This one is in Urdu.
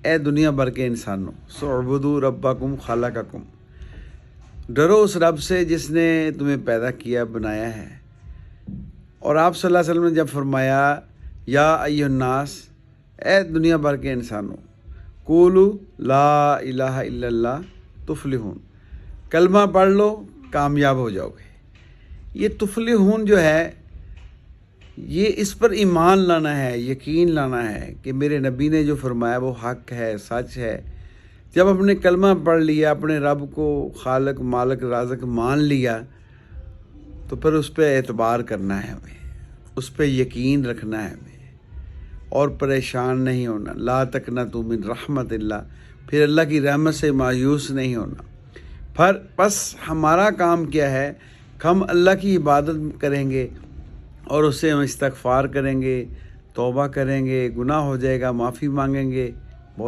اے دنیا بھر کے انسانوں، سعبدوا ربکم خلقکم، ڈرو اس رب سے جس نے تمہیں پیدا کیا، بنایا ہے۔ اور آپ صلی اللہ علیہ وسلم نے جب فرمایا یا ایھا الناس، اے دنیا بھر کے انسانوں، قولوا لا الہ الا اللہ تفلحون، کلمہ پڑھ لو کامیاب ہو جاؤ گے۔ یہ تفلحون جو ہے، یہ اس پر ایمان لانا ہے، یقین لانا ہے کہ میرے نبی نے جو فرمایا وہ حق ہے، سچ ہے۔ جب ہم نے کلمہ پڑھ لیا، اپنے رب کو خالق مالک رازق مان لیا، تو پھر اس پہ اعتبار کرنا ہے ہمیں، اس پہ یقین رکھنا ہے ہمیں، اور پریشان نہیں ہونا۔ لا تقنطوا من رحمت اللہ، پھر اللہ کی رحمت سے مایوس نہیں ہونا۔ بس ہمارا کام کیا ہے، ہم اللہ کی عبادت کریں گے اور اس سے ہم استغفار کریں گے، توبہ کریں گے، گناہ ہو جائے گا معافی مانگیں گے،